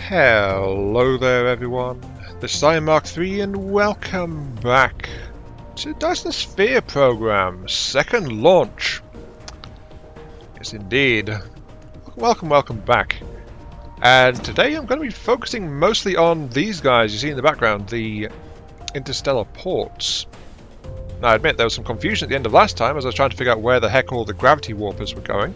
Hello there everyone, this is Iron Mark III and welcome back to Dyson Sphere program, second launch. Yes indeed. Welcome back. And today I'm going to be focusing mostly on these guys you see in the background, the interstellar ports. Now I admit there was some confusion at the end of last time as I was trying to figure out where the heck all the gravity warpers were going.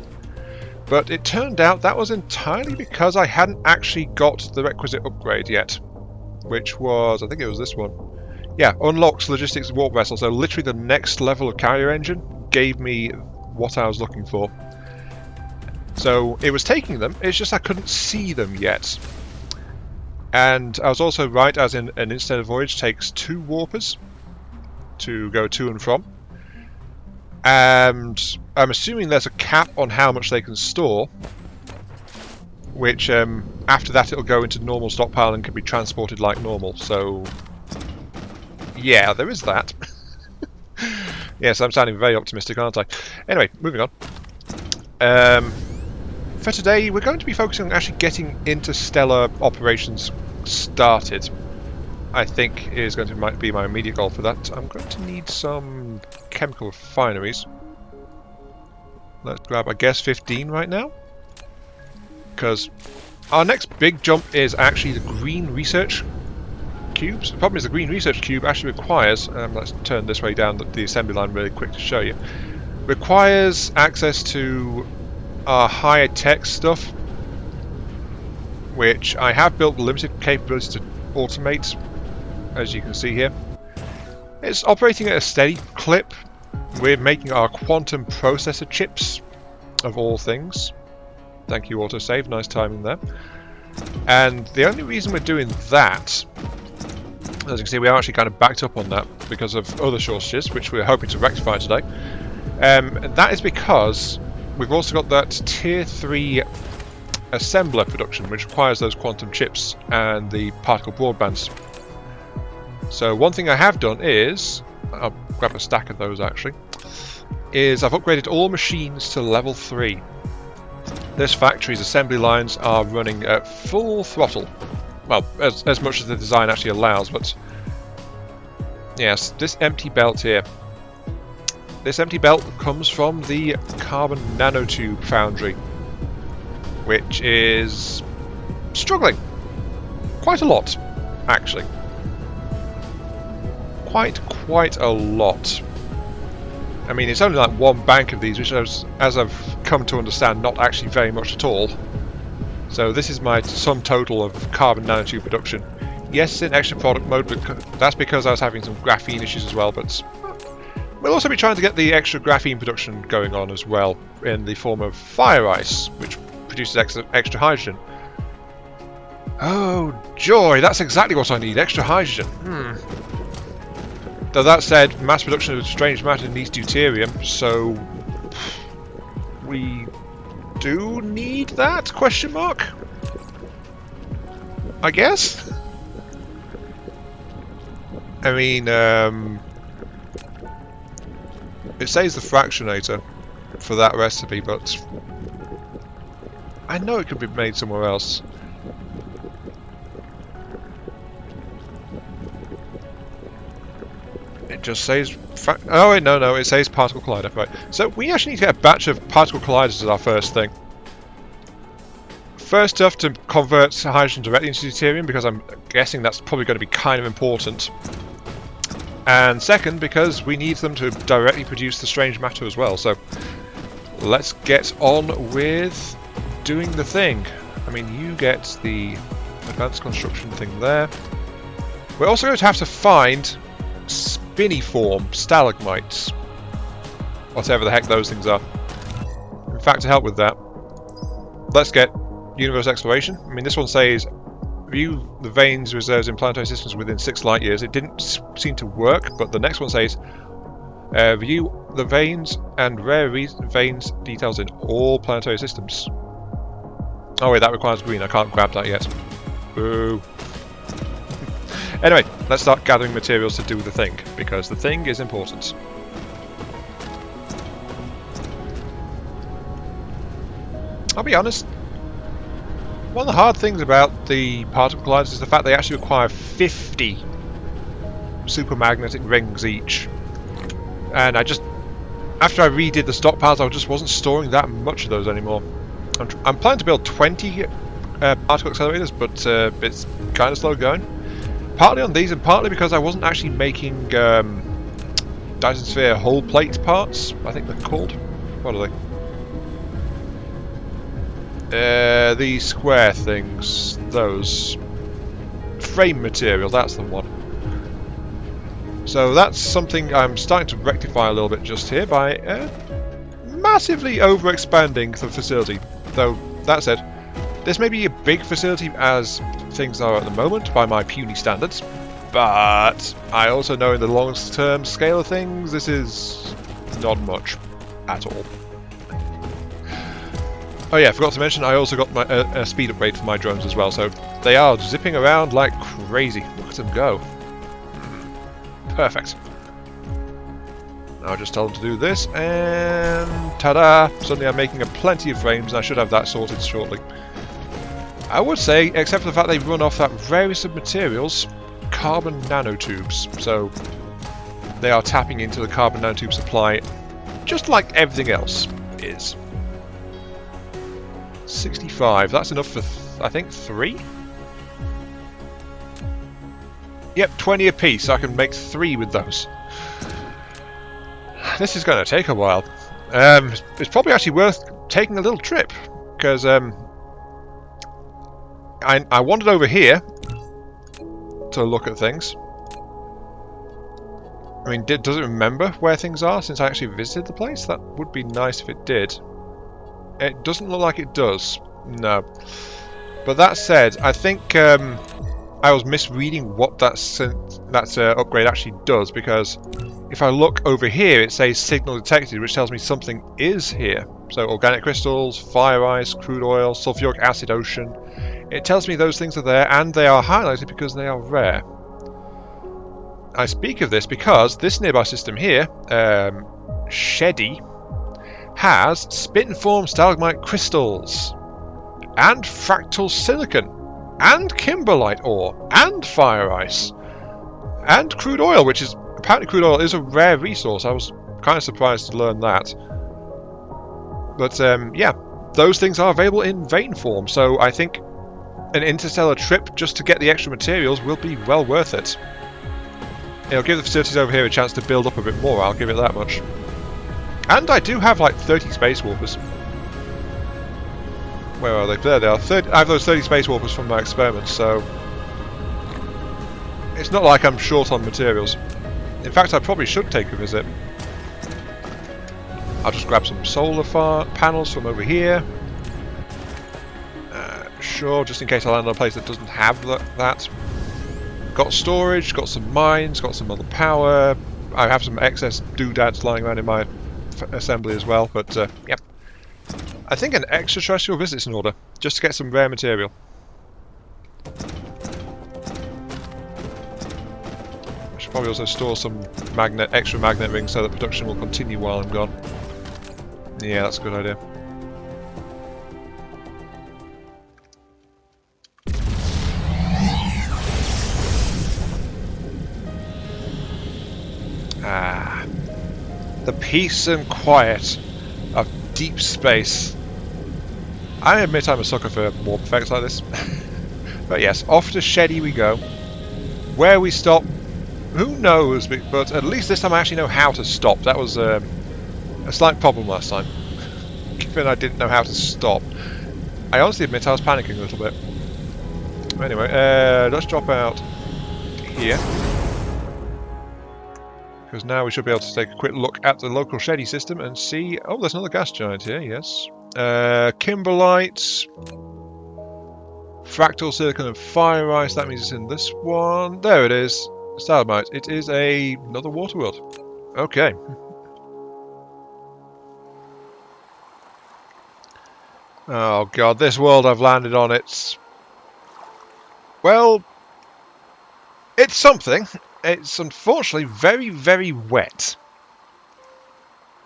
But it turned out that was entirely because I hadn't actually got the requisite upgrade yet. Which was, I think it was this one. Yeah, unlocks logistics warp vessel, so literally the next level of carrier engine gave me what I was looking for. So it was taking them, it's just I couldn't see them yet. And I was also right, as in an interstellar voyage takes 2 warpers to go to and from. And I'm assuming there's a cap on how much they can store, which after that it'll go into normal stockpile and can be transported like normal, so yeah, there is that. Yes, I'm sounding very optimistic, aren't I? Anyway, moving on. For today we're going to be focusing on actually getting interstellar operations started. I think is going to might be my immediate goal for that. I'm going to need some chemical refineries. Let's grab, I guess, 15 right now. Because our next big jump is actually the green research cubes. The problem is the green research cube actually requires, let's turn this way down the assembly line really quick to show you, requires access to our higher tech stuff, which I have built limited capability to automate. As you can see here, it's operating at a steady clip. We're making our quantum processor chips, of all things. Thank you, autosave, nice timing there. And the only reason we're doing that, as you can see, we are actually kind of backed up on that because of other shortages, which we're hoping to rectify today. And that is because we've also got that tier 3 assembler production, which requires those quantum chips and the particle broadbands. So one thing I have done is, I'll grab a stack of those actually, is I've upgraded all machines to level 3. This factory's assembly lines are running at full throttle. Well, as much as the design actually allows, but yes, this empty belt here. This empty belt comes from the carbon nanotube foundry, which is struggling quite a lot, actually. Quite a lot. I mean, it's only like one bank of these, which is, as I've come to understand, not actually very much at all. So this is my sum total of carbon nanotube production. Yes, in extra product mode, but that's because I was having some graphene issues as well, but we'll also be trying to get the extra graphene production going on as well, in the form of fire ice, which produces extra hydrogen. Oh joy, that's exactly what I need, extra hydrogen. Though that said, mass production of strange matter needs deuterium, so we do need that? Question mark? I guess? I mean, it says the fractionator for that recipe, but I know it could be made somewhere else. It just says... oh wait, no, it says particle collider. Right, so we actually need to get a batch of particle colliders as our first thing. First off, to convert hydrogen directly into deuterium, because I'm guessing that's probably going to be kind of important. And second, because we need them to directly produce the strange matter as well. So let's get on with doing the thing. I mean, you get the advanced construction thing there. We're also going to have to find spiniform stalagmites, whatever the heck those things are. In fact, to help with that, let's get universe exploration. I mean, this one says view the veins reserves in planetary systems within 6 light years. It didn't seem to work, but the next one says view the veins and rare veins details in all planetary systems. Oh wait, that requires green. I can't grab that yet. Boo. Anyway, let's start gathering materials to do the thing, because the thing is important. I'll be honest, One of the hard things about the particle colliders is the fact they actually require 50 supermagnetic rings each. And I just, after I redid the stockpiles, I just wasn't storing that much of those anymore. I'm planning to build 20 particle accelerators, but it's kind of slow going. Partly on these, and partly because I wasn't actually making Dyson Sphere whole plate parts, I think they're called. What are they? The square things, those. Frame material, that's the one. So that's something I'm starting to rectify a little bit just here by massively over-expanding the facility. Though, that said, this may be a big facility as things are at the moment by my puny standards, but I also know in the long-term scale of things, this is not much at all. Oh yeah, I forgot to mention, I also got my a speed upgrade for my drones as well, so they are zipping around like crazy. Look at them go. Perfect. Now I'll just tell them to do this, and ta-da! Suddenly I'm making plenty of frames, and I should have that sorted shortly. I would say, except for the fact they run off that rarest of materials, carbon nanotubes, so they are tapping into the carbon nanotube supply, just like everything else is. 65, that's enough for, I think, 3? Yep, 20 apiece, so I can make 3 with those. This is going to take a while. It's probably actually worth taking a little trip, because I wandered over here to look at things. I mean, does it remember where things are since I actually visited the place? That would be nice if it did. It doesn't look like it does. No. But that said, I think I was misreading what that upgrade actually does, because if I look over here, it says signal detected, which tells me something is here. So organic crystals, fire ice, crude oil, sulfuric acid ocean. It tells me those things are there, and they are highlighted because they are rare. I speak of this because this nearby system here, Sheddy, has spin-form stalagmite crystals, and fractal silicon, and kimberlite ore, and fire ice, and crude oil, which is apparently crude oil is a rare resource. I was kind of surprised to learn that. But yeah, those things are available in vein form, so I think an interstellar trip just to get the extra materials will be well worth it. It'll give the facilities over here a chance to build up a bit more, I'll give it that much. And I do have like 30 space warpers. Where are they? There they are. I have those 30 space warpers from my experiments, so it's not like I'm short on materials. In fact, I probably should take a visit. I'll just grab some solar panels from over here. Sure, just in case I land on a place that doesn't have that. Got storage, got some mines, got some other power. I have some excess doodads lying around in my assembly as well, but yep. I think an extraterrestrial visit's in order, just to get some rare material. I should probably also store some extra magnet rings so that production will continue while I'm gone. Yeah, that's a good idea. Ah, the peace and quiet of deep space. I admit I'm a sucker for warp effects like this. But yes, off to Sheddy we go. Where we stop, who knows, but at least this time I actually know how to stop. That was a slight problem last time, given I didn't know how to stop. I honestly admit I was panicking a little bit. Anyway, let's drop out here. Because now we should be able to take a quick look at the local Sheddy system and see... Oh, there's another gas giant here, yes. Kimberlite, fractal silicon and fire ice, that means it's in this one. There it is. Stalagmite. It is another water world. Okay. Oh god, this world I've landed on, it's... Well... It's something. It's unfortunately very, very wet.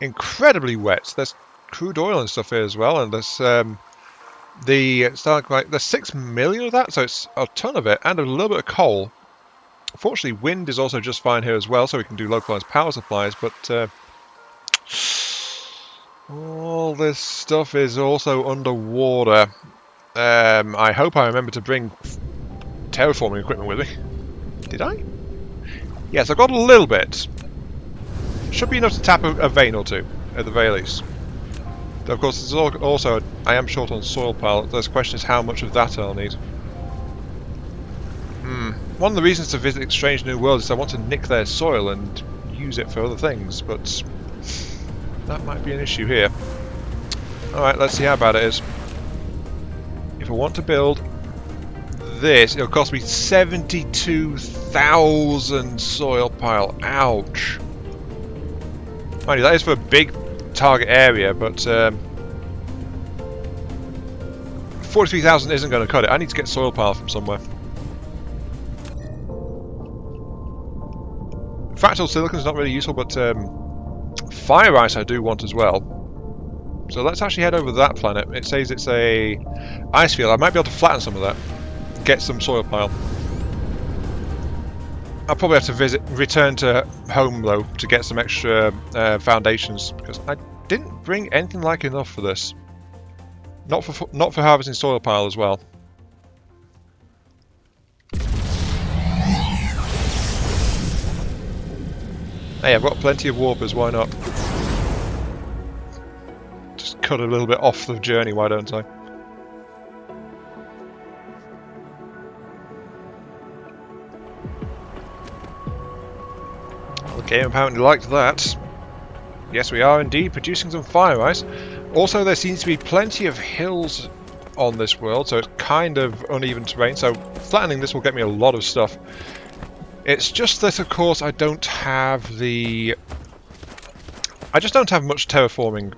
Incredibly wet. There's crude oil and stuff here as well, and there's There's 6 million of that, so it's a ton of it, and a little bit of coal. Fortunately, wind is also just fine here as well, so we can do localized power supplies, but all this stuff is also underwater. I hope I remember to bring terraforming equipment with me. Did I? Yes, I've got a little bit. Should be enough to tap a vein or two, at the very least. Though, of course, there's also, I am short on soil pile. The question is how much of that I'll need. One of the reasons to visit Strange New Worlds is I want to nick their soil and use it for other things, but that might be an issue here. Alright, let's see how bad it is. If I want to build this, it'll cost me 72,000 soil pile. Ouch. Mind you, that is for a big target area, but 43,000 isn't going to cut it. I need to get soil pile from somewhere. Fractal silicon is not really useful, but fire ice I do want as well. So let's actually head over to that planet. It says it's a ice field. I might be able to flatten some of that. Get some soil pile. I'll probably have to return to home though to get some extra foundations, because I didn't bring anything like enough for this. Not for harvesting soil pile as well. Hey, I've got plenty of warpers, why not? Just cut a little bit off the journey, why don't I? The game apparently liked that. Yes, we are indeed producing some fire ice. Also, there seems to be plenty of hills on this world, so it's kind of uneven terrain, so flattening this will get me a lot of stuff. It's just that, of course, I don't have the... I just don't have much terraforming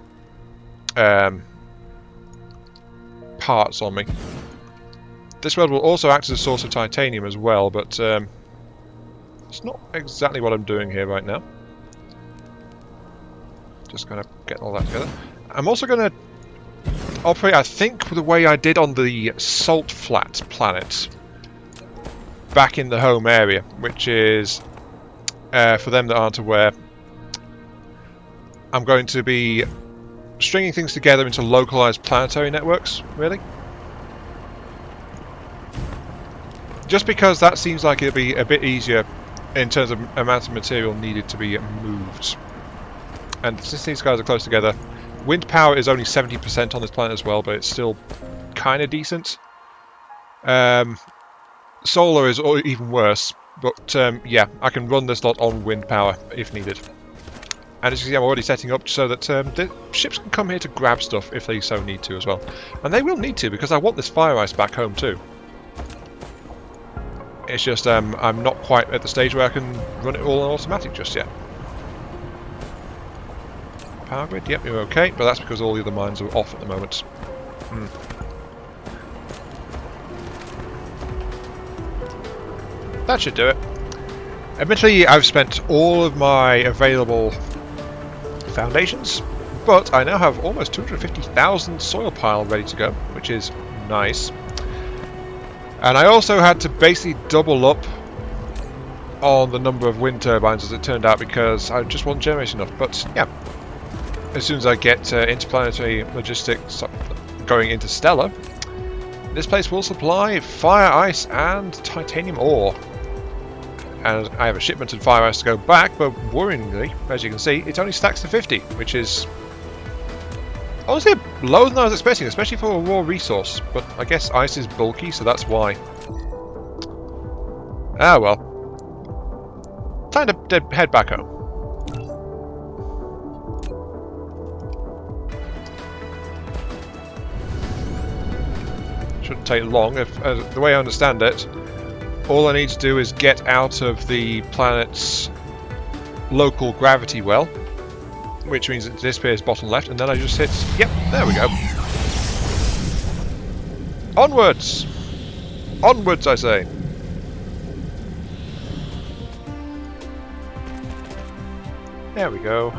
parts on me. This world will also act as a source of titanium as well, but it's not exactly what I'm doing here right now. Just kind of getting all that together. I'm also going to operate, I think, the way I did on the Salt Flat planet. Back in the home area, which is, for them that aren't aware, I'm going to be stringing things together into localized planetary networks, really. Just because that seems like it'll be a bit easier in terms of amount of material needed to be moved. And since these guys are close together, wind power is only 70% on this planet as well, but it's still kind of decent. Solar is even worse, but yeah, I can run this lot on wind power if needed. And as you can see, I'm already setting up so that the ships can come here to grab stuff if they so need to as well. And they will need to, because I want this fire ice back home too. It's just I'm not quite at the stage where I can run it all on automatic just yet. Power grid, yep, you're okay, but that's because all the other mines are off at the moment. That should do it. Admittedly, I've spent all of my available foundations, but I now have almost 250,000 soil pile ready to go, which is nice. And I also had to basically double up on the number of wind turbines as it turned out, because I just wasn't generating enough. But yeah, as soon as I get interplanetary logistics going interstellar, this place will supply fire ice and titanium ore. And I have a shipment of fire ice to go back, but worryingly, as you can see, it only stacks to 50, which is honestly lower than I was expecting, especially for a raw resource. But I guess ice is bulky, so that's why. Ah well. Time to head back home. Shouldn't take long. If the way I understand it, all I need to do is get out of the planet's local gravity well, which means it disappears bottom left, and then I just hit... Yep, there we go. Onwards! Onwards, I say. There we go.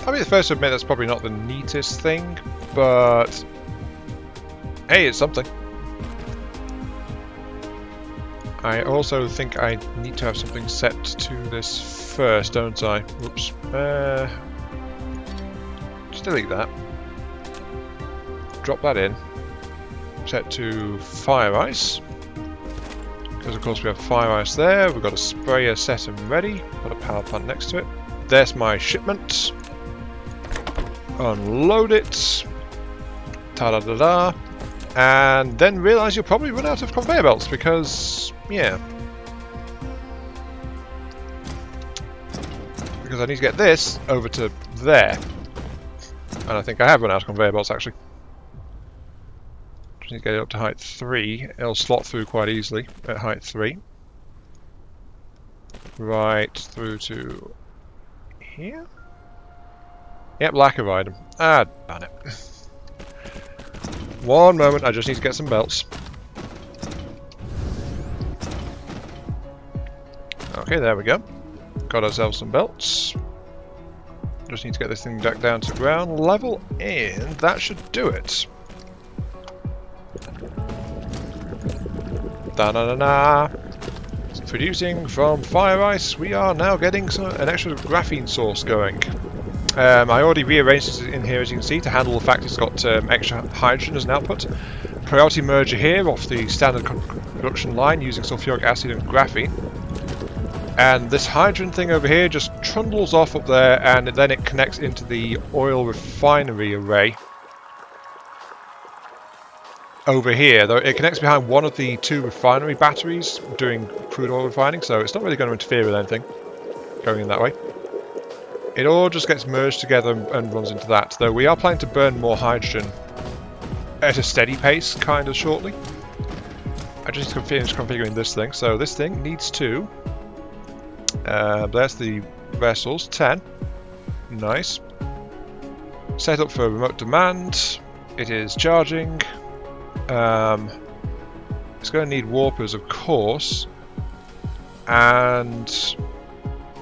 I'll be the first to admit that's probably not the neatest thing, but Hey, it's something. I also think I need to have something set to this first, don't I? Oops. Just delete that. Drop that in. Set to fire ice. Because of course we have fire ice there. We've got a sprayer set and ready. Got a power plant next to it. There's my shipment. Unload it. Ta-da-da-da. And then realise you'll probably run out of conveyor belts because, yeah. Because I need to get this over to there. And I think I have run out of conveyor belts actually. Just need to get it up to height 3. It'll slot through quite easily at height 3. Right through to here? Yep, lack of item. Ah, darn it. One moment, I just need to get some belts. Okay, there we go. Got ourselves some belts. Just need to get this thing back down to ground level, and that should do it. Da-na-na-na! Producing from fire ice, we are now getting an extra graphene source going. I already rearranged it in here, as you can see, to handle the fact it's got extra hydrogen as an output. Priority merger here off the standard production line using sulfuric acid and graphene. And this hydrogen thing over here just trundles off up there, and then it connects into the oil refinery array over here. Though it connects behind one of the 2 refinery batteries doing crude oil refining, so it's not really going to interfere with anything going in that way. It all just gets merged together and runs into that, though we are planning to burn more hydrogen at a steady pace, kind of shortly. I just need to finish configuring this thing. So this thing needs to... there's the vessels, 10. Nice. Set up for remote demand. It is charging. It's going to need warpers, of course. And...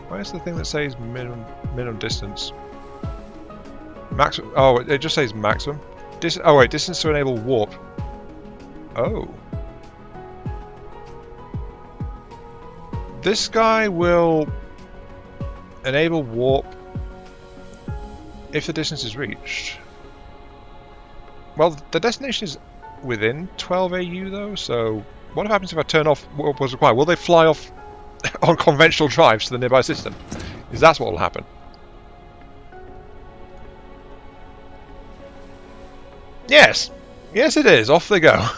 where's the thing that says minimum distance? Maximum. Oh, it just says maximum. Oh wait, distance to enable warp. Oh. This guy will enable warp if the distance is reached. Well, the destination is within 12 AU though, so what happens if I turn off warp was required? Will they fly off on conventional drives to the nearby system? Is that what will happen? Yes! Yes it is, off they go.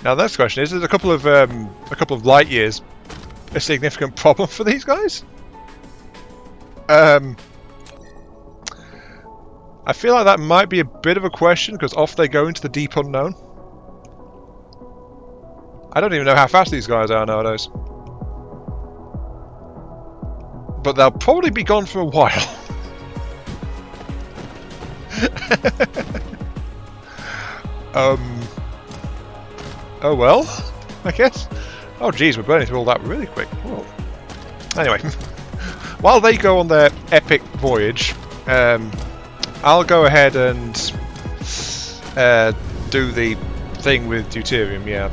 Now the next question is a couple of light years a significant problem for these guys? I feel like that might be a bit of a question, because off they go into the deep unknown. I don't even know how fast these guys are nowadays. But they'll probably be gone for a while. Oh well, I guess. Oh geez, we're burning through all that really quick. Whoa. Anyway, while they go on their epic voyage, I'll go ahead and do the thing with deuterium, yeah.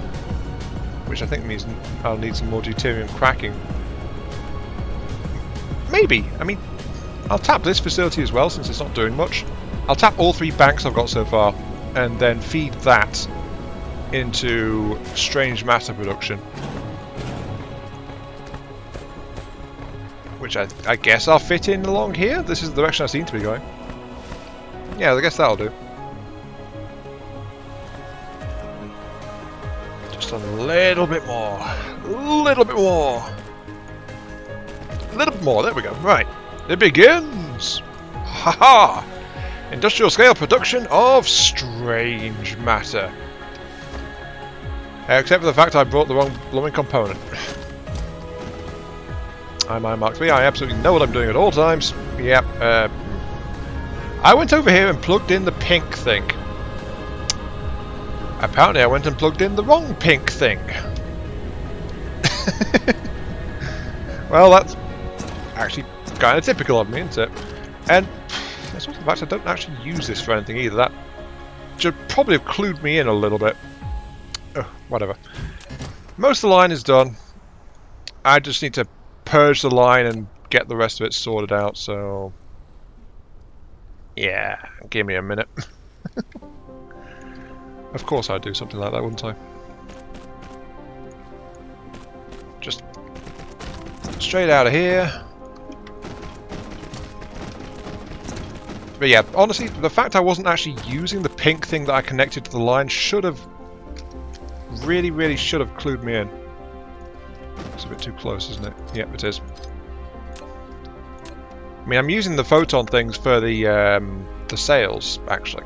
Which I think means I'll need some more deuterium cracking. Maybe. I mean, I'll tap this facility as well, since it's not doing much. I'll tap all 3 banks I've got so far, and then feed that into strange matter production. Which I guess I'll fit in along here. This is the direction I seem to be going. Yeah, I guess that'll do. Just a little bit more. A little bit more. A little bit more. There we go. Right. It begins. Haha! Industrial scale production of strange matter. Except for the fact I brought the wrong blooming component. I'm Mark 3. I absolutely know what I'm doing at all times. Yep. I went over here and plugged in the pink thing. Apparently I went and plugged in the wrong pink thing. Well, that's actually kind of typical of me, isn't it? And that's also the fact I don't actually use this for anything either. should probably have clued me in a little bit. Whatever. Most of the line is done. I just need to purge the line and get the rest of it sorted out, so... yeah, give me a minute. Of course I'd do something like that, wouldn't I? Just straight out of here. But yeah, honestly, the fact I wasn't actually using the pink thing that I connected to the line should have... really should have clued me in. It's a bit too close, isn't it? Yep, it is. I mean, I'm using the photon things for the sails, actually.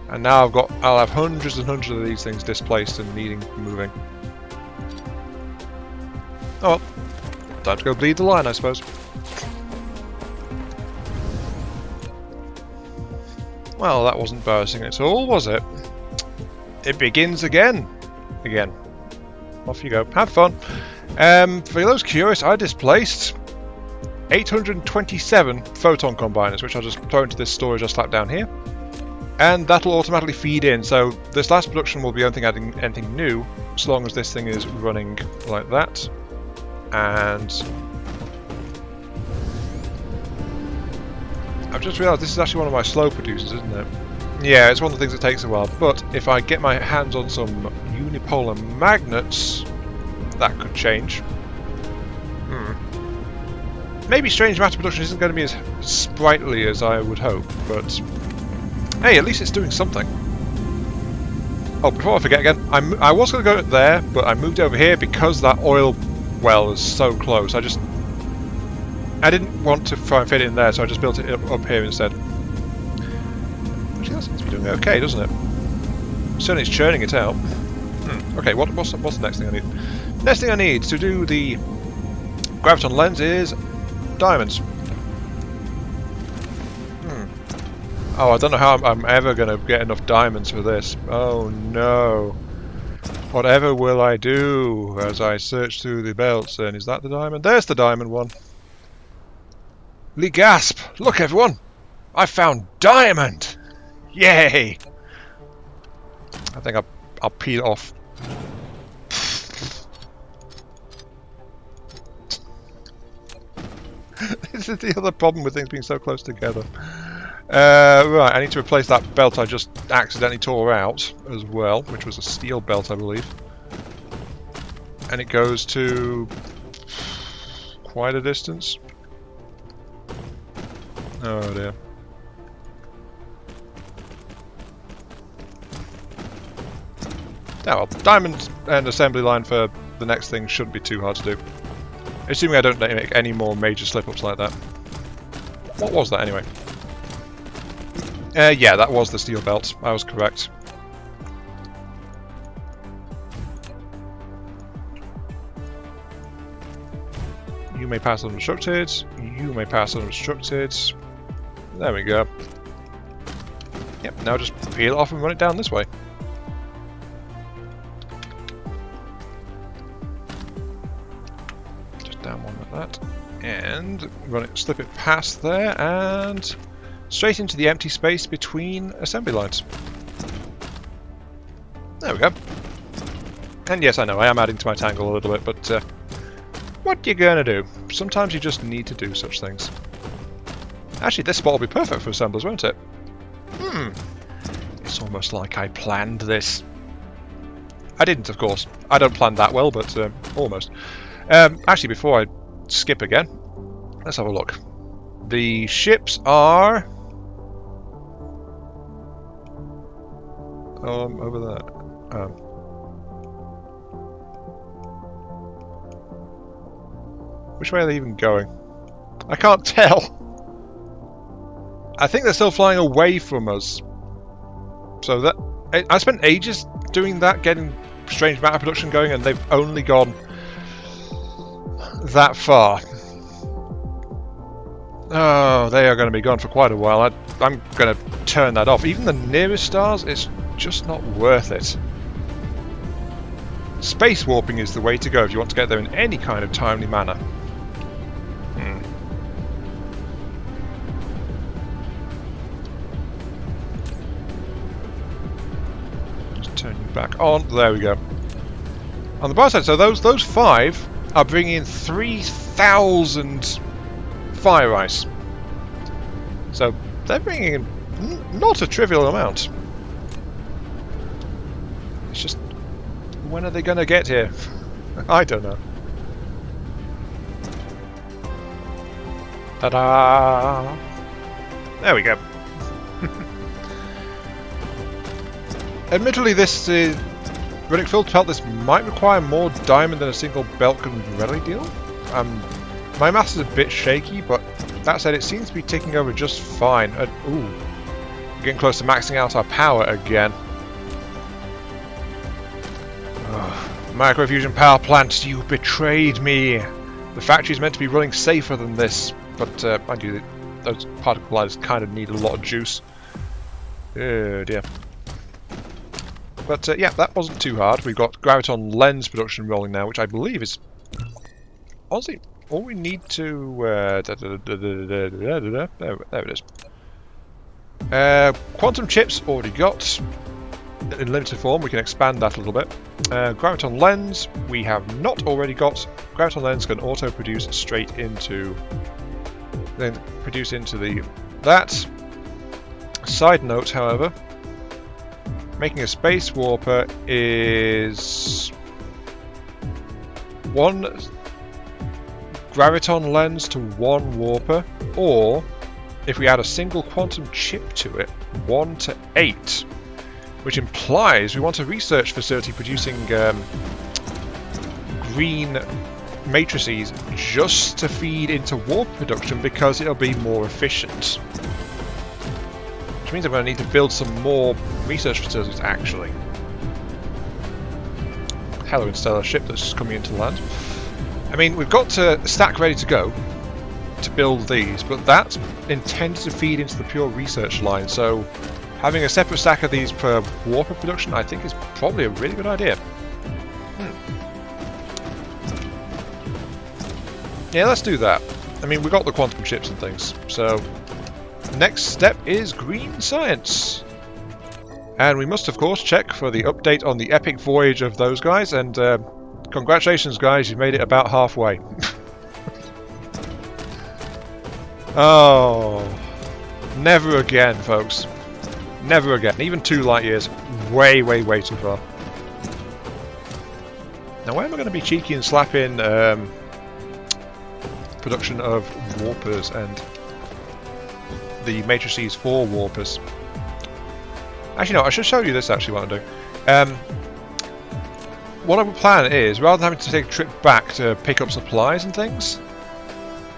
And now I'll have hundreds and hundreds of these things displaced and needing moving. Oh well, time to go bleed the line, I suppose. Well, that wasn't embarrassing at all, was it? It begins again. Off you go. Have fun. For those curious, I displaced 827 photon combiners, which I'll just throw into this storage I slapped down here. And that'll automatically feed in, so this last production will be adding anything new, as long as this thing is running like that. And I've just realised this is actually one of my slow producers, isn't it? Yeah, it's one of the things that takes a while, but if I get my hands on some unipolar magnets, that could change. Maybe strange matter production isn't going to be as sprightly as I would hope, but hey, at least it's doing something. Oh, before I forget again, I was going to go there, but I moved over here because that oil well is so close. I didn't want to try and fit it in there, so I just built it up here instead. Actually, that seems to be doing okay, doesn't it? Certainly it's churning it out. Okay, what's the next thing I need? Next thing I need to do the graviton lens is diamonds. Oh, I don't know how I'm ever going to get enough diamonds for this. Oh no. Whatever will I do as I search through the belts then? Is that the diamond? There's the diamond one. Lee gasp! Look everyone! I found diamond! Yay! I think I'll peel it off. This is the other problem with things being so close together. Right, I need to replace that belt I just accidentally tore out as well, which was a steel belt, I believe. And it goes to quite a distance. Oh dear. Oh well, diamond and assembly line for the next thing shouldn't be too hard to do. Assuming I don't make any more major slip-ups like that. What was that anyway? Yeah, that was the steel belt. I was correct. You may pass unobstructed. You may pass unobstructed. There we go. Yep, now just peel it off and run it down this way. Just down one like that. And run it, slip it past there, and straight into the empty space between assembly lines. There we go. And yes, I know, I am adding to my tangle a little bit, but what you gonna do? Sometimes you just need to do such things. Actually, this spot will be perfect for assemblers, won't it? It's almost like I planned this. I didn't, of course. I don't plan that well, but almost. Actually, before I skip again, let's have a look. The ships are... over there. Which way are they even going? I can't tell. I think they're still flying away from us. So that I spent ages doing that, getting strange matter production going, and they've only gone that far. Oh, they are going to be gone for quite a while. I'm going to turn that off. Even the nearest stars, it's just not worth it. Space warping is the way to go if you want to get there in any kind of timely manner. back on. There we go. On the bright side, so those 5 are bringing in 3,000 fire ice. So they're bringing in not a trivial amount. It's just, when are they going to get here? I don't know. Ta-da! There we go. Admittedly, this running filled pelt, this might require more diamond than a single belt can readily deal. My maths is a bit shaky, but that said, it seems to be ticking over just fine. Ooh, getting close to maxing out our power again. Microfusion power plant, you betrayed me. The factory's meant to be running safer than this, but mind you, those particle gliders kind of need a lot of juice. Oh dear. But yeah, that wasn't too hard. We've got graviton lens production rolling now, which I believe is honestly all we need to. There it is. Quantum chips already got in limited form. We can expand that a little bit. Graviton lens we have not already got. Graviton lens can auto produce straight into, then produce into that. Side note, however. Making a space warper is 1 graviton lens to 1 warper, or if we add a single quantum chip to it, 1 to 8, which implies we want a research facility producing green matrices just to feed into warp production because it'll be more efficient. Which means I'm going to need to build some more research facilities, actually. Hello, Interstellar ship that's just coming into land. I mean, we've got a stack ready to go to build these, but that's intended to feed into the pure research line, so having a separate stack of these per warper production, I think, is probably a really good idea. Yeah, let's do that. I mean, we've got the quantum chips and things, so next step is green science. And we must, of course, check for the update on the epic voyage of those guys, and congratulations, guys, you made it about halfway. Oh, never again, folks. Never again. Even 2 light years. Way, way, way too far. Now, where am I going to be cheeky and slap in production of warpers and the matrices for warpers? Actually, no, I should show you this, actually, what I'm doing. What I would plan is, rather than having to take a trip back to pick up supplies and things,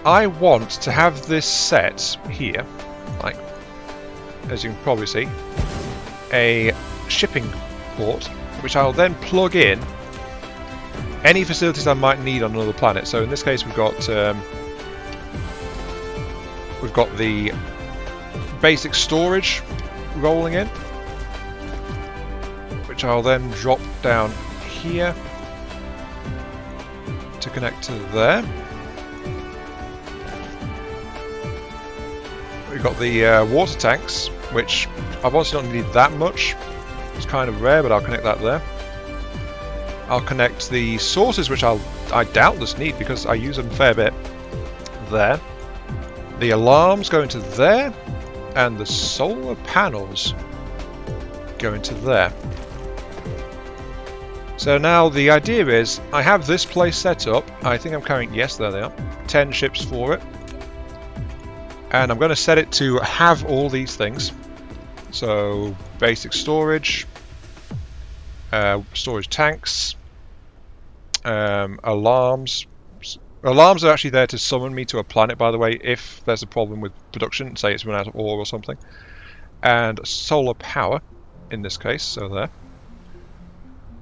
I want to have this set here, like, as you can probably see, a shipping port, which I'll then plug in any facilities I might need on another planet. So in this case, we've got the basic storage rolling in, which I'll then drop down here to connect to there. We've got the water tanks, which I've obviously not needed that much. It's kind of rare, but I'll connect that there. I'll connect the sources, which I doubtless need because I use them a fair bit, there. The alarms go into there, and the solar panels go into there. So now the idea is, I have this place set up. I think I'm carrying, yes, there they are, 10 ships for it. And I'm going to set it to have all these things. So, basic storage, storage tanks, alarms. Alarms are actually there to summon me to a planet, by the way, if there's a problem with production, say it's run out of ore or something. And solar power, in this case, so there.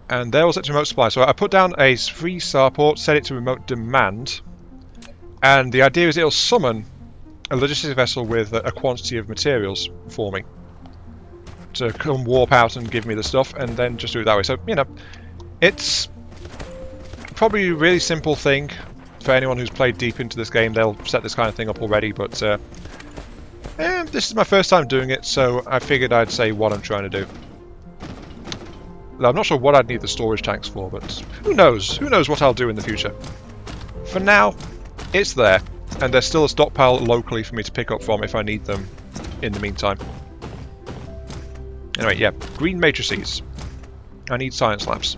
And they're all set to remote supply. So I put down a free starport, set it to remote demand, and the idea is it'll summon a logistics vessel with a quantity of materials for me to come warp out and give me the stuff, and then just do it that way. So, you know, it's probably a really simple thing. For anyone who's played deep into this game, they'll set this kind of thing up already, but this is my first time doing it, so I figured I'd say what I'm trying to do. I'm not sure what I'd need the storage tanks for, but who knows? Who knows what I'll do in the future? For now, it's there, and there's still a stockpile locally for me to pick up from if I need them in the meantime. Anyway, yeah, green matrices. I need science labs.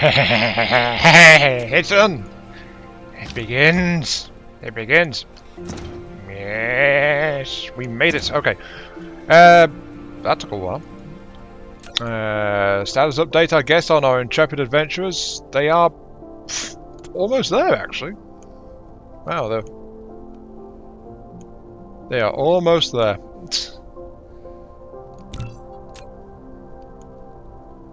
It's done! It begins! It begins! Yes! We made it! Okay. That took a while. Status update, I guess, on our intrepid adventurers. They are almost there, actually. Wow, they are almost there.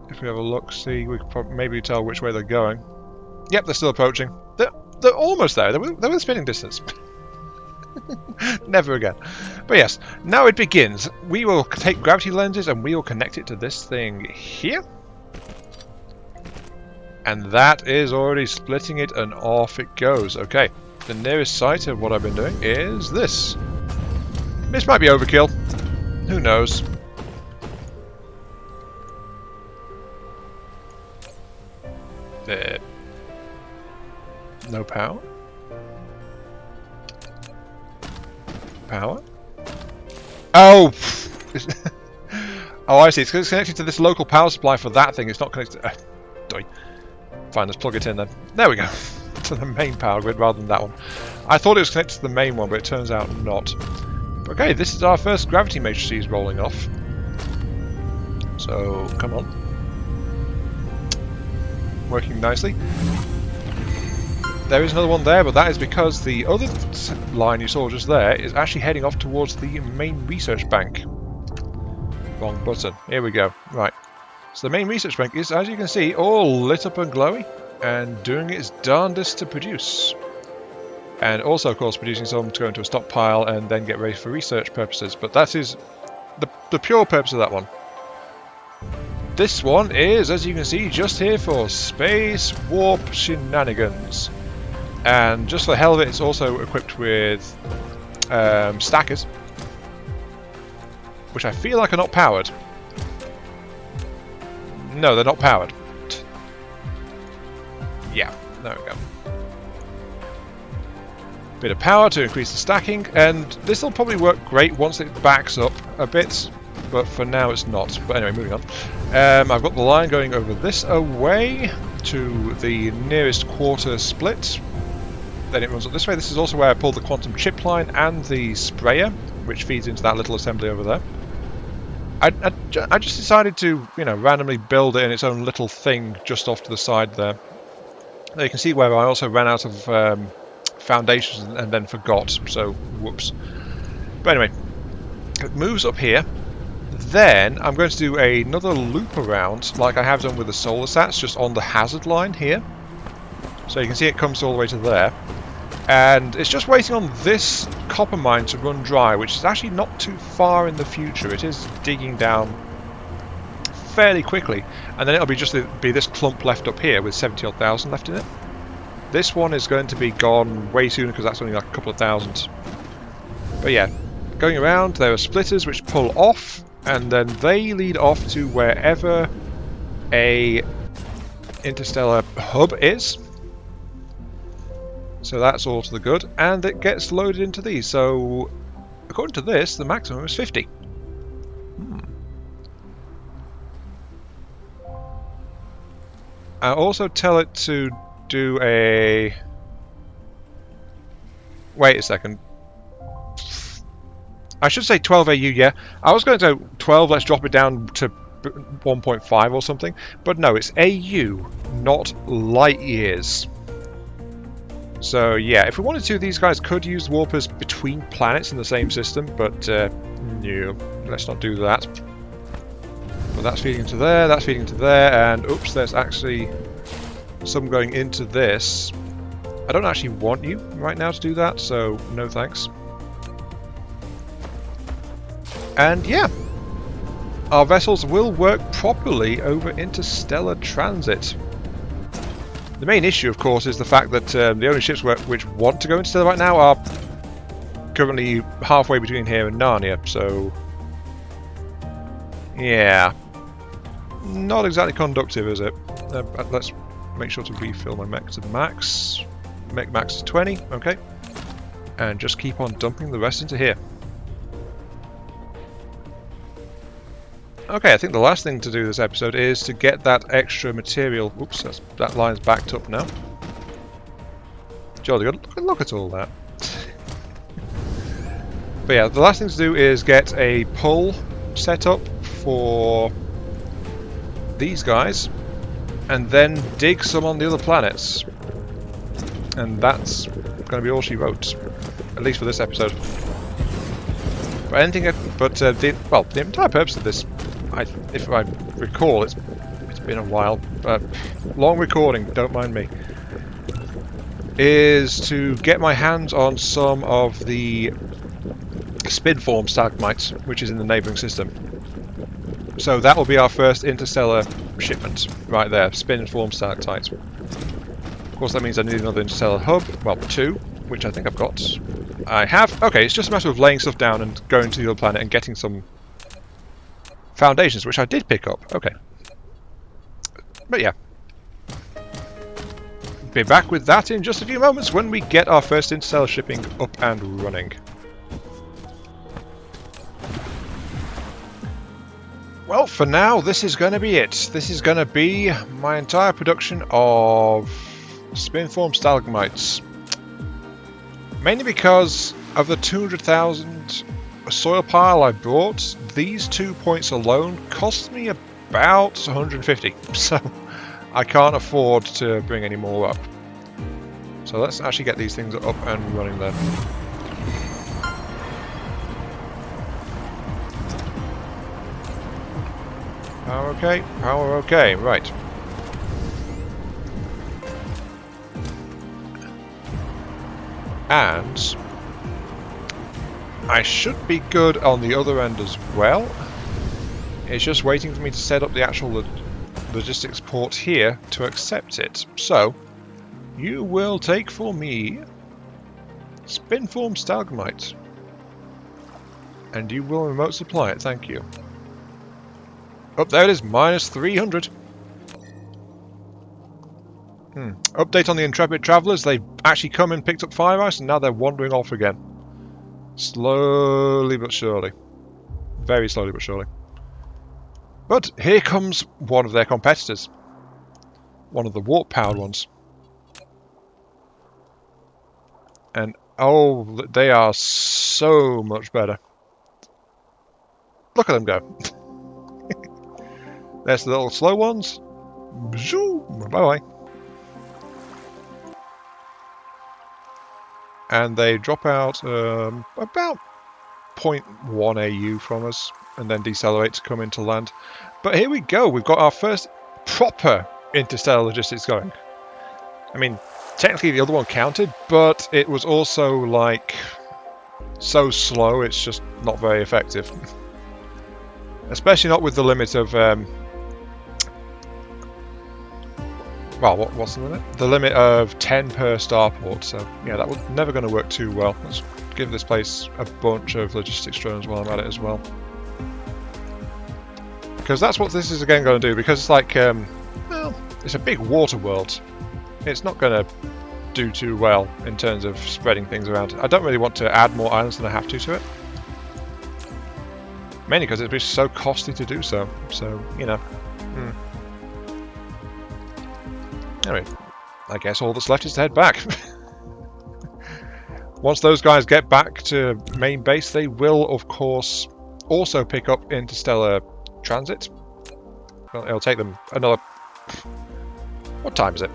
If we have a look, see, we could maybe tell which way they're going. Yep, they're still approaching. They're almost there. They're within spitting distance. Never again. But yes, now it begins. We will take gravity lenses and we will connect it to this thing here. And that is already splitting it, and off it goes. Okay, the nearest site of what I've been doing is this. This might be overkill. Who knows? No power? Power? Oh! Oh, I see. It's connected to this local power supply for that thing. It's not connected to... Fine, let's plug it in then. There we go. To the main power grid rather than that one. I thought it was connected to the main one, but it turns out not. Okay, this is our first gravity matrices rolling off. So, come on. Working nicely. There is another one there, but that is because the other line you saw just there is actually heading off towards the main research bank. Wrong button. Here we go. Right. So the main research bank is, as you can see, all lit up and glowy, and doing its darndest to produce. And also, of course, producing some to go into a stockpile and then get ready for research purposes. But that is the pure purpose of that one. This one is, as you can see, just here for space warp shenanigans. And just for the hell of it, it's also equipped with stackers, which I feel like are not powered. No, they're not powered. Yeah, there we go. Bit of power to increase the stacking, and this will probably work great once it backs up a bit, but for now it's not. But anyway, moving on. I've got the line going over this away to the nearest quarter split. Then it runs up this way. This is also where I pulled the quantum chip line and the sprayer, which feeds into that little assembly over there. I just decided to, you know, randomly build it in its own little thing just off to the side there. Now you can see where I also ran out of foundations and then forgot, so whoops. But anyway, it moves up here. Then I'm going to do another loop around, like I have done with the solar sats, just on the hazard line here. So you can see it comes all the way to there. And it's just waiting on this copper mine to run dry, which is actually not too far in the future. It is digging down fairly quickly. And then it'll be just be this clump left up here with 70-odd thousand left in it. This one is going to be gone way sooner because that's only like a couple of thousand. But yeah, going around, there are splitters which pull off, and then they lead off to wherever a interstellar hub is. So that's all to the good, and it gets loaded into these. So, according to this, the maximum is 50. I also tell it to do a... Wait a second. I should say 12 AU, yeah. I was going to 12, let's drop it down to 1.5 or something. But no, it's AU, not light years. So yeah, if we wanted to, these guys could use warpers between planets in the same system, but no, let's not do that. But that's feeding into there, that's feeding into there, and oops, there's actually some going into this. I don't actually want you right now to do that, so no thanks. And yeah, our vessels will work properly over interstellar transit. The main issue, of course, is the fact that the only ships which want to go interstellar right now are currently halfway between here and Narnia, so Yeah. Not exactly conductive, is it? Let's make sure to refill my mech to max. Mech max is 20, okay. And just keep on dumping the rest into here. Okay, I think the last thing to do this episode is to get that extra material. Oops, that line's backed up now. Jolly good. Look at all that. But yeah, the last thing to do is get a pull set up for these guys, and then dig some on the other planets. And that's going to be all she wrote, at least for this episode. But the entire purpose of this, if I recall, it's been a while, but long recording, don't mind me, is to get my hands on some of the spin form stalagmites, which is in the neighbouring system. So that will be our first interstellar shipment, right there, spin form stalactites. Of course that means I need another interstellar hub, well 2, which I think I've got. I have. Okay, it's just a matter of laying stuff down and going to the other planet and getting some foundations, which I did pick up. Okay. But yeah. Be back with that in just a few moments when we get our first interstellar shipping up and running. Well, for now, this is going to be it. This is going to be my entire production of spinform stalagmites. Mainly because of the 200,000 soil pile I brought, these 2 points alone cost me about 150. So I can't afford to bring any more up. So let's actually get these things up and running then. Power okay, right. And I should be good on the other end as well. It's just waiting for me to set up the actual logistics port here to accept it. So, you will take for me spinform stalagmite. And you will remote supply it, thank you. Oh, there it is, minus 300. Update on the Intrepid Travellers. They actually come and picked up fire ice and now they're wandering off again. Slowly but surely. Very slowly but surely. But here comes one of their competitors. One of the warp-powered ones. And oh, they are so much better. Look at them go. There's the little slow ones. Bye-bye. And they drop out about 0.1 AU from us and then decelerate to come into land. But here we go. We've got our first proper interstellar logistics going. I mean, technically the other one counted, but it was also like so slow it's just not very effective. Especially not with the limit of well, what's the limit? The limit of 10 per starport, so yeah, that was never going to work too well. Let's give this place a bunch of logistics drones while I'm at it as well. Because that's what this is again going to do, because it's like, well, it's a big water world. It's not going to do too well in terms of spreading things around. I don't really want to add more islands than I have to it. Mainly because it'd be so costly to do so, you know. Anyway, I guess all that's left is to head back. Once those guys get back to main base, they will, of course, also pick up interstellar transit. Well, it'll take them another... What time is it?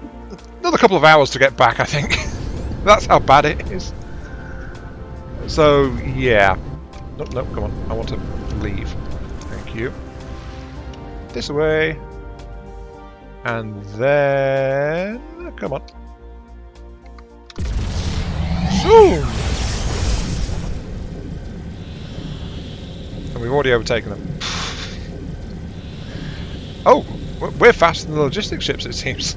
Another couple of hours to get back, I think. That's how bad it is. So, yeah. No, come on. I want to leave. Thank you. This way. And then... Come on. Zoom! And we've already overtaken them. Oh! We're faster than the logistics ships, it seems.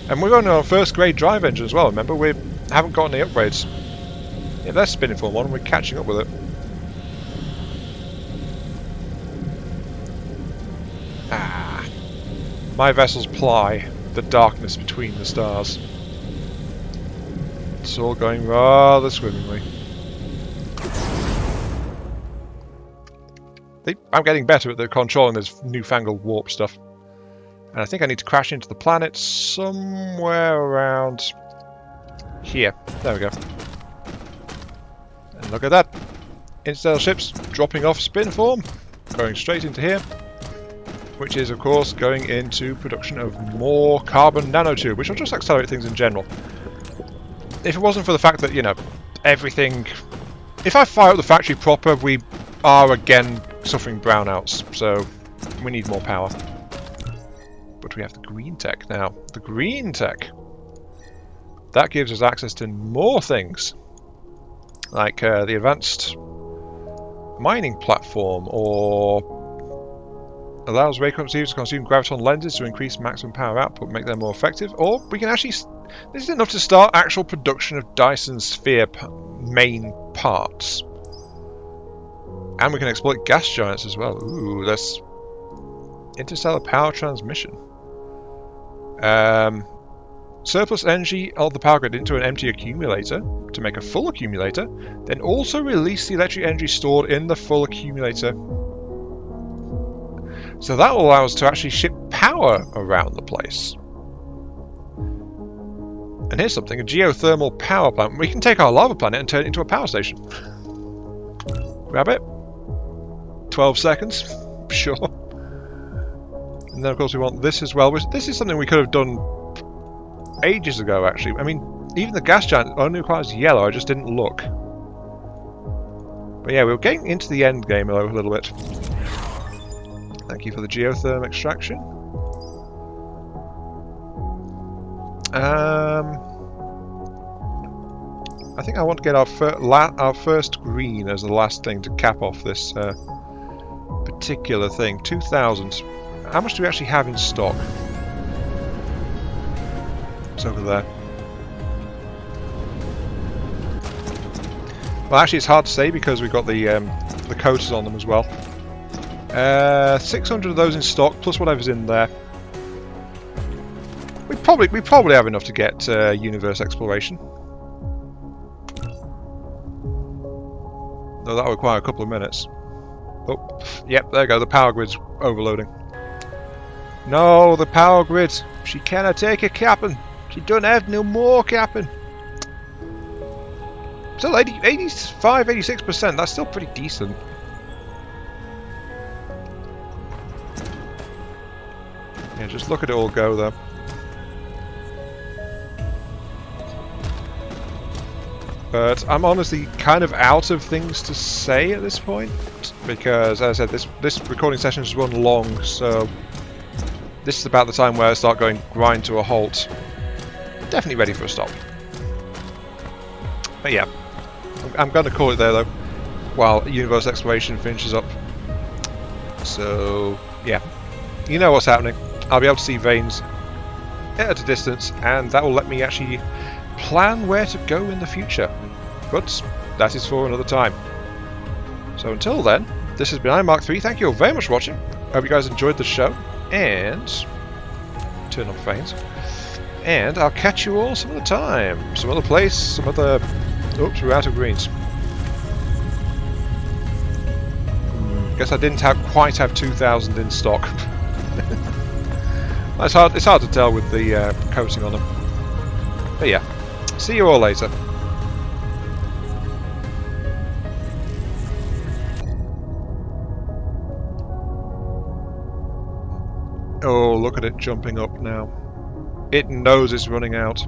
And we're on our first grade drive engine as well, remember? We haven't got any upgrades. Yeah, they're spinning for one and we're catching up with it. My vessels ply the darkness between the stars. It's all going rather swimmingly. I'm getting better at the controlling this newfangled warp stuff. And I think I need to crash into the planet somewhere around here. There we go. And look at that. Interstellar ships dropping off spin form, going straight into here. Which is, of course, going into production of more carbon nanotube, which will just accelerate things in general. If it wasn't for the fact that, you know, everything... If I fire up the factory proper, we are again suffering brownouts, so we need more power. But we have the green tech now. The green tech! That gives us access to more things. Like the advanced mining platform, or allows Raycom receivers to consume graviton lenses to increase maximum power output, make them more effective. Or we can actually... This is enough to start actual production of Dyson sphere main parts. And we can exploit gas giants as well. Ooh, that's interstellar power transmission. Surplus energy of the power grid into an empty accumulator to make a full accumulator. Then also release the electric energy stored in the full accumulator. So that will allow us to actually ship power around the place. And here's something, a geothermal power plant. We can take our lava planet and turn it into a power station. Grab it. 12 seconds. Sure. And then of course we want this as well. This is something we could have done ages ago, actually. I mean, even the gas giant only requires yellow, I just didn't look. But yeah, we were getting into the end game a little bit. Thank you for the geotherm extraction. I think I want to get our first green as the last thing to cap off this particular thing. 2,000. How much do we actually have in stock? It's over there. Well, actually, it's hard to say because we've got the coaters on them as well. 600 of those in stock, plus whatever's in there. We probably have enough to get universe exploration. Though that'll require a couple of minutes. Oh, yep, there you go. The power grid's overloading. No, the power grid. She cannot take a capping. She don't have no more capping. Still 85, 86%. That's still pretty decent. Yeah, just look at it all go though. But I'm honestly kind of out of things to say at this point, because as I said, this recording session has run long, so this is about the time where I start going grind to a halt. Definitely ready for a stop. But yeah, I'm going to call it there though, while universe exploration finishes up. So yeah, you know what's happening. I'll be able to see veins at a distance, and that will let me actually plan where to go in the future. But that is for another time. So until then, this has been iMark3. Thank you all very much for watching. I hope you guys enjoyed the show, and turn off veins. And I'll catch you all some other time, some other place, some other... Oops, we're out of greens. Guess I didn't quite have 2,000 in stock. It's hard to tell with the coating on them. But yeah, see you all later. Oh, look at it jumping up now. It knows it's running out.